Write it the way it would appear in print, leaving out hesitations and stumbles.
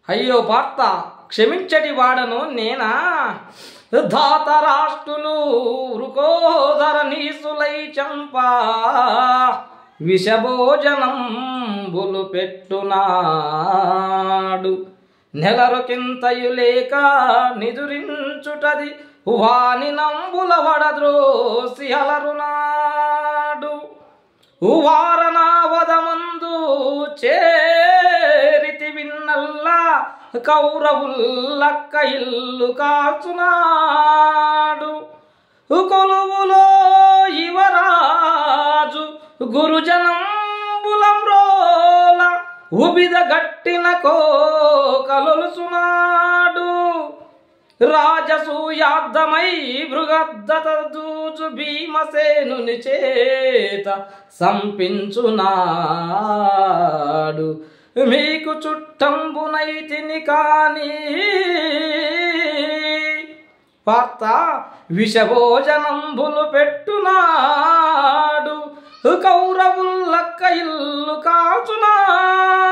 అయ్యో భర్త, క్షమించటి వాడను నేనా? ధాతరాష్ట్రులు వృకోదర నీసులై చంపా విషభోజనంబులు పెట్టునాడు. నెలరుకింతయు లేక నిదురించుటది వాని నంబుల వడద్రోసి అలరునాడు. వారణావదమందు చేరితి విన్నల్లా కౌరవుల్లక్క ఇల్లు కాచునాడు. కొలువులో యువరాజు గురుజనంబులంరోల ఉబిద గట్టిన కోకలొలుసునాడు. రాజసూయార్థమై భృగద్దత దూచు భీమసేనుని చేత సంపించునాడు. మీకు చుట్టంబునైతిని కాని వార్త విషభోజనంబులు పెట్టునాడు. కౌరవుల్లక్క ఇల్లు కాచునాడు.